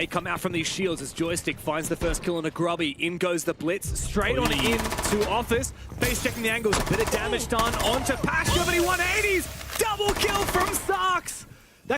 may come out from these shields as Joystick finds the first kill on a Grubby. In goes the Blitz, straight on into Office. Face checking the angles, a bit of damage done onto Pasha, but he 180s! Double kill from Sarks!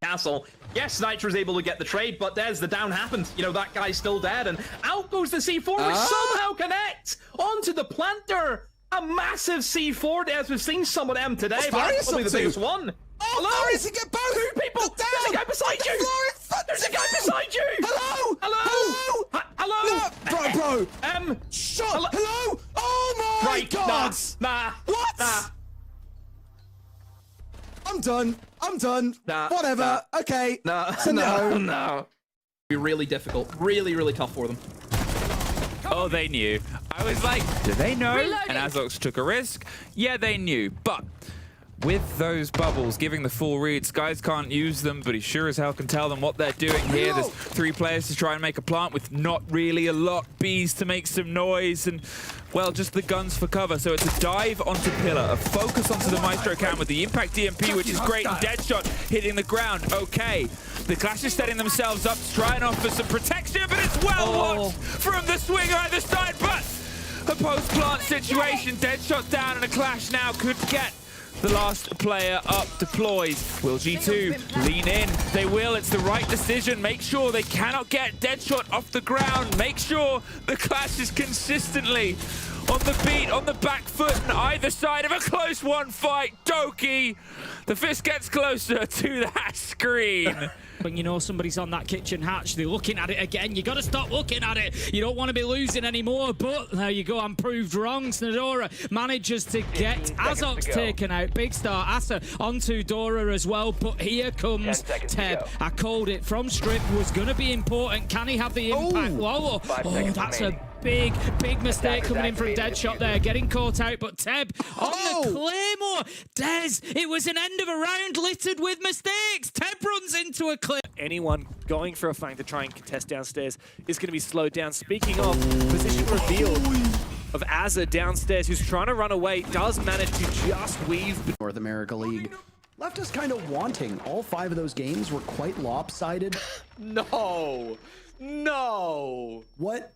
Castle. Yes, Nitro's able to get the trade, but there's the down happened. You know, that guy's still dead, and out goes the C4, which somehow connects onto the planter. A massive C4, as we've seen some of them today, but that's probably the biggest one. Oh, hello? Flores, he get both! Two people! There's a guy beside you! There's a guy beside you! Hello! Hello! Hello! Bro! Shut! Hello! Oh my God! Nah. What? Nah. I'm done. Nah. Whatever. Nah. Okay. No. Send it home. No. Be really difficult. Really, really tough for them. Oh, they knew. I was like, do they know? Reloading. And Azox took a risk. Yeah, they knew. But with those bubbles giving the full read, Skies can't use them, but he sure as hell can tell them what they're doing here. There's 3 players to try and make a plant with not really a lot. Bees to make some noise and, well, just the guns for cover. So it's a dive onto Pillar, a focus onto the Maestro cam with the impact DMP, which is great, and Deadshot hitting the ground. Okay, the Clash is setting themselves up to try and offer some protection, but it's well watched from the swing either side, but a post-plant situation. Deadshot down, and a Clash now could get the last player up deployed. Will G2 lean in? They will. It's the right decision. Make sure they cannot get Deadshot off the ground. Make sure the Clash is consistently on the beat, on the back foot, on either side of a close one fight. Doki, the fist gets closer to that screen. When you know somebody's on that kitchen hatch, they're looking at it again. You got to stop looking at it. You don't want to be losing anymore, but there you go. I'm proved wrong. Snadora manages to get Azox taken out. Big Star, Asa onto Dora as well, but here comes Teb. I called it from Strip, was going to be important. Can he have the impact? Whoa, oh, that's a big mistake coming in from Deadshot there, getting caught out, but Teb on the Claymore. Des, it was an end of a round littered with mistakes. Teb runs into a Claymore. Anyone going for a flank to try and contest downstairs is going to be slowed down. Speaking of, position revealed of Azza downstairs, who's trying to run away, does manage to just weave. North America League left us kind of wanting. All 5 of those games were quite lopsided. No. What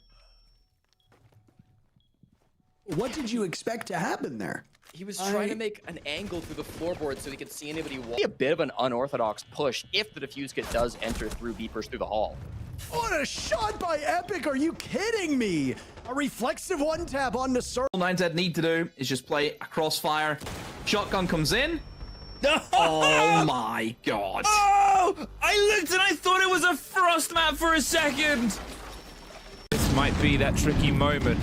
did you expect to happen there? He was trying to make an angle through the floorboard so he could see anybody walk. A bit of an unorthodox push if the diffuse kit does enter through Beepers through the hall. What a shot by Epic! Are you kidding me? A reflexive one tap on the circle. All 9Z need to do is just play a crossfire. Shotgun comes in. Oh my God. Oh! I looked and I thought it was a frost map for a second. This might be that tricky moment.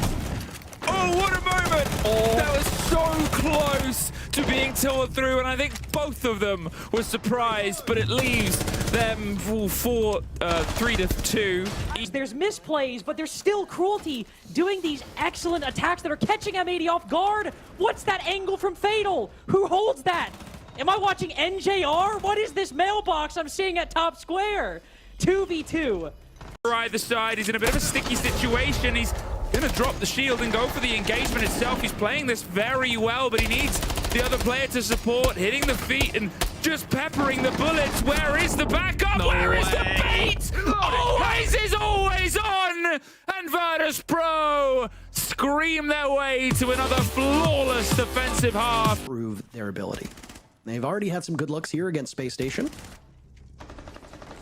Oh, what a moment! Oh. That was so close to being tilled through, and I think both of them were surprised, but it leaves them 3-2. There's misplays, but there's still cruelty doing these excellent attacks that are catching M80 off guard. What's that angle from Fatal? Who holds that? Am I watching NJR? What is this mailbox I'm seeing at top square? 2v2. Either side, he's in a bit of a sticky situation. He's gonna drop the shield and go for the engagement itself. He's playing this very well, but he needs the other player to support, hitting the feet and just peppering the bullets. Where is the backup? Where is the bait? Always is always on! And Virtus Pro scream their way to another flawless defensive half. Prove their ability. They've already had some good looks here against Space Station.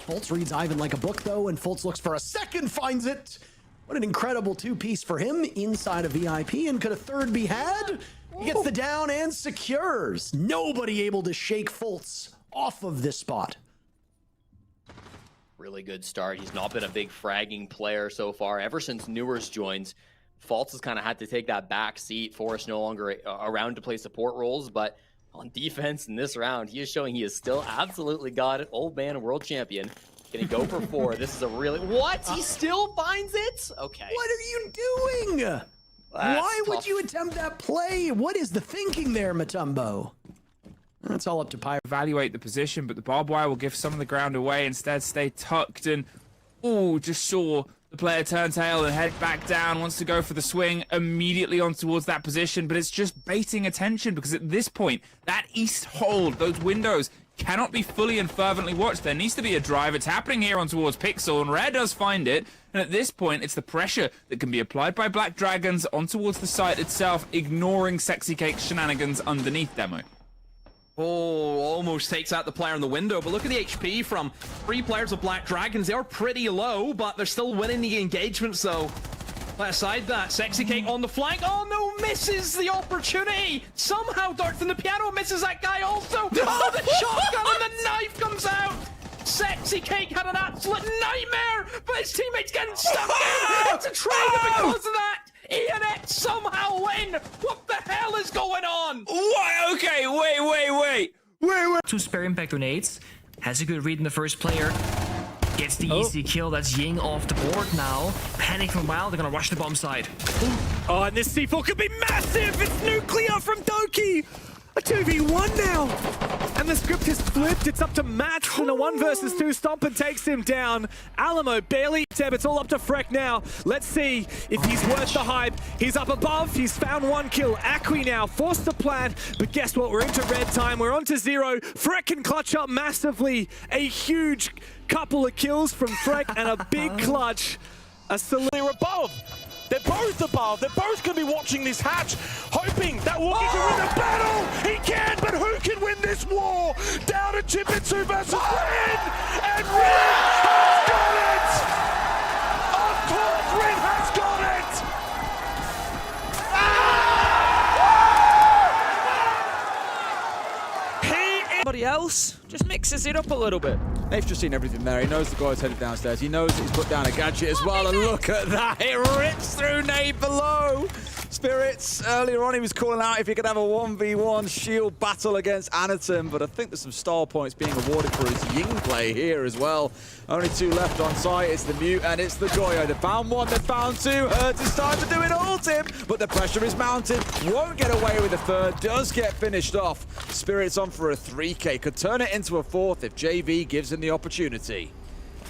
Fultz reads Ivan like a book, though, and Fultz looks for a second, finds it. What an incredible 2-piece for him inside a VIP, and could a third be had? He gets the down and secures. Nobody able to shake Fultz off of this spot. Really good start. He's not been a big fragging player so far. Ever since Newers joins, Fultz has kind of had to take that back seat. Forrest no longer around to play support roles, but on defense in this round, he is showing he is still absolutely got it. Old man world champion. Gonna go for 4. This is a really... What? He still finds it? Okay. What are you doing? Why would you attempt that play? What is the thinking there, Matumbo? That's all up to Pyro. Evaluate the position, but the barbed wire will give some of the ground away. Instead, stay tucked and, just saw the player turn tail and head back down. Wants to go for the swing immediately on towards that position, but it's just baiting attention because at this point, that east hold, those windows, cannot be fully and fervently watched. There needs to be a drive. It's happening here on towards Pixel, and Rare does find it. And at this point, it's the pressure that can be applied by Black Dragons on towards the site itself, ignoring Sexy Cake's shenanigans underneath Demo. Oh, almost takes out the player in the window, but look at the HP from 3 players of Black Dragons. They are pretty low, but they're still winning the engagement, so let aside that. Sexy Cake on the flank. Oh no, misses the opportunity. Somehow darts in the piano, misses that guy also. Oh, the shotgun and the knife comes out. Sexy Cake had an absolute nightmare, but his teammates getting stuck in. It's a trade because of that. ENX somehow win! What the hell is going on? What? Okay, wait. 2 spare impact grenades. Has a good read in the first player. Gets the easy kill. That's Ying off the board now. Panic for a while. They're gonna rush the bomb side. Oh, and this C4 could be massive! It's nuclear from Doki! A 2v1 now! And the script is flipped. It's up to Mats in a 1 versus 2. Stomper takes him down. Alamo barely. Seb, it's all up to Freck now. Let's see if he's worth the hype. He's up above. He's found 1 kill. Akwi now forced to plant. But guess what? We're into red time. We're on to 0. Freck can clutch up massively. A huge couple of kills from Freck and a big clutch. A They're above. They're both above. They're both going to be watching this hatch, hoping that Wookie can win the battle. He can, but who can win this war? Down to Chimbitsu versus Rin, and Rin has got it. Of course, Rin has got it. Everybody else just mixes it up a little bit. They've just seen everything there. He knows the guy's headed downstairs. He knows that he's put down a gadget as well. And look at that. It rips through nade below. Spirits, earlier on he was calling out if he could have a 1v1 shield battle against Anatom, but I think there's some style points being awarded for his Ying play here as well. Only 2 left on site. It's the Mute and it's the Goyo. They found 1, they found 2. Hertz is starting to do it all, Tim, but the pressure is mounted. Won't get away with the 3rd, does get finished off. Spirits on for a 3K, could turn it into a 4th if JV gives him the opportunity.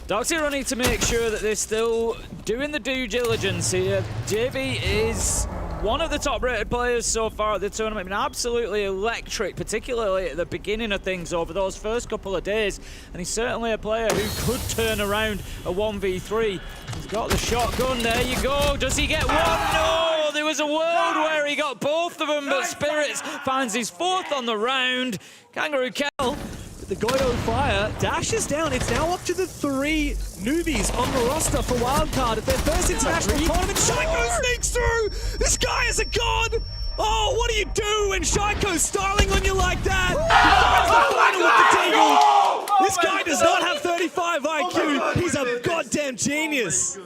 Doxy running to make sure that they're still doing the due diligence here. JV is one of the top-rated players so far at the tournament. Been absolutely electric, particularly at the beginning of things over those first couple of days. And he's certainly a player who could turn around a 1v3. He's got the shotgun. There you go. Does he get 1? No! There was a world where he got both of them, but Spirits finds his 4th on the round. Kangaroo Kell. The Goyo fire dashes down. It's now up to the 3 newbies on the roster for wildcard at their first international tournament. Shaiko sneaks through. This guy is a god. Oh, what do you do when Shaiko's styling on you like that? This guy does not have 35 IQ. He's a goddamn genius.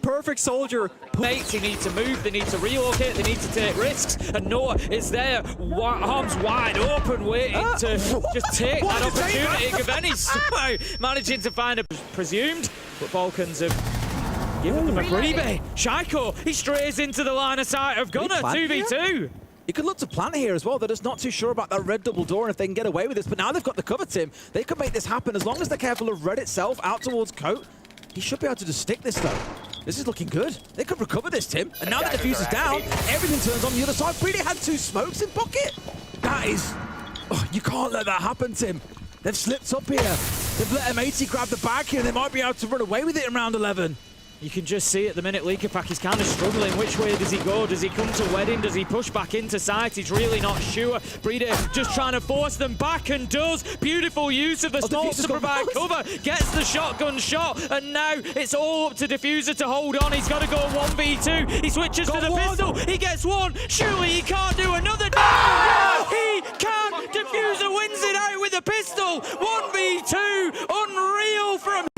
Perfect soldier. Mates, they need to move, they need to relocate, they need to take risks, and Noah is there, arms wide open, waiting to just take that opportunity. Gaveni somehow managing to find a presumed, but Falcons have given them a freebie. Shaiko, he strays into the line of sight of Gunner, 2v2. You could look to plant here as well. They're just not too sure about that red double door and if they can get away with this. But now they've got the cover, Tim. They could make this happen as long as they're careful of red itself out towards Coat. He should be able to just stick this, though. This is looking good. They could recover this, Tim. And now that the fuse is down, everything turns on the other side. Brede had 2 smokes in pocket. That is... Oh, you can't let that happen, Tim. They've slipped up here. They've let M80 grab the bag here. They might be able to run away with it in round 11. You can just see at the minute Leakerpack is kind of struggling. Which way does he go? Does he come to Wedding? Does he push back into site? He's really not sure. Brede just trying to force them back and does. Beautiful use of the smokes to provide cover. Gets the shotgun shot. And now it's all up to Diffuser to hold on. He's got to go 1v2. He switches to the pistol. He gets 1. Surely he can't do another. He can. Diffuser wins it out with a pistol. 1v2. Unreal from...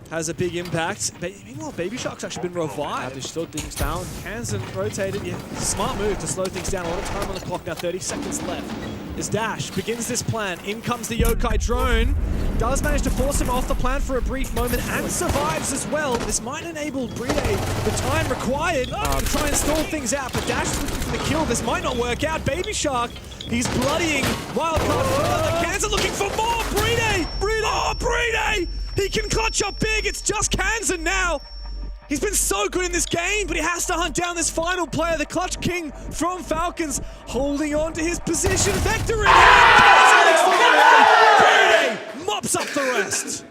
Has a big impact. Meanwhile, Baby Shark's actually been revived. They slowed things down. Hansen rotated. Yeah, smart move to slow things down. A lot of time on the clock now. 30 seconds left. As Dash begins this plan. In comes the Yokai drone. Does manage to force him off the plan for a brief moment and survives as well. This might enable Brede the time required to try and stall things out. But Dash is looking for the kill. This might not work out. Baby Shark, he's bloodying Wildcard further. Kansan looking for more. Brede! Oh, Brede! He can clutch up big. It's just Kansan now. He's been so good in this game, but he has to hunt down this final player, the Clutch King from Falcons, holding on to his position. Vector in! Mops up the rest.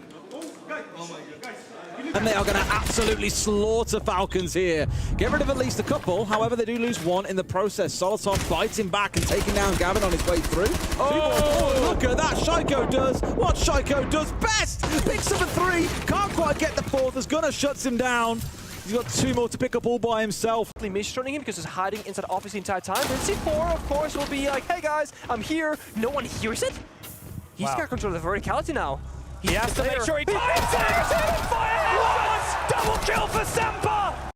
And they are going to absolutely slaughter Falcons here. Get rid of at least a couple. However, they do lose one in the process. Solitov fighting back and taking down Gavin on his way through. Oh, look at that. Shaiko does what Shaiko does best. Picks up a 3. Can't quite get the 4th as Gunnar shuts him down. He's got 2 more to pick up all by himself. Mistrunning him because he's hiding inside office the entire time. But C4, of course, will be like, hey guys, I'm here. No one hears it. He's got control of the verticality now. He has to make sure he finds it! Double kill for Semper!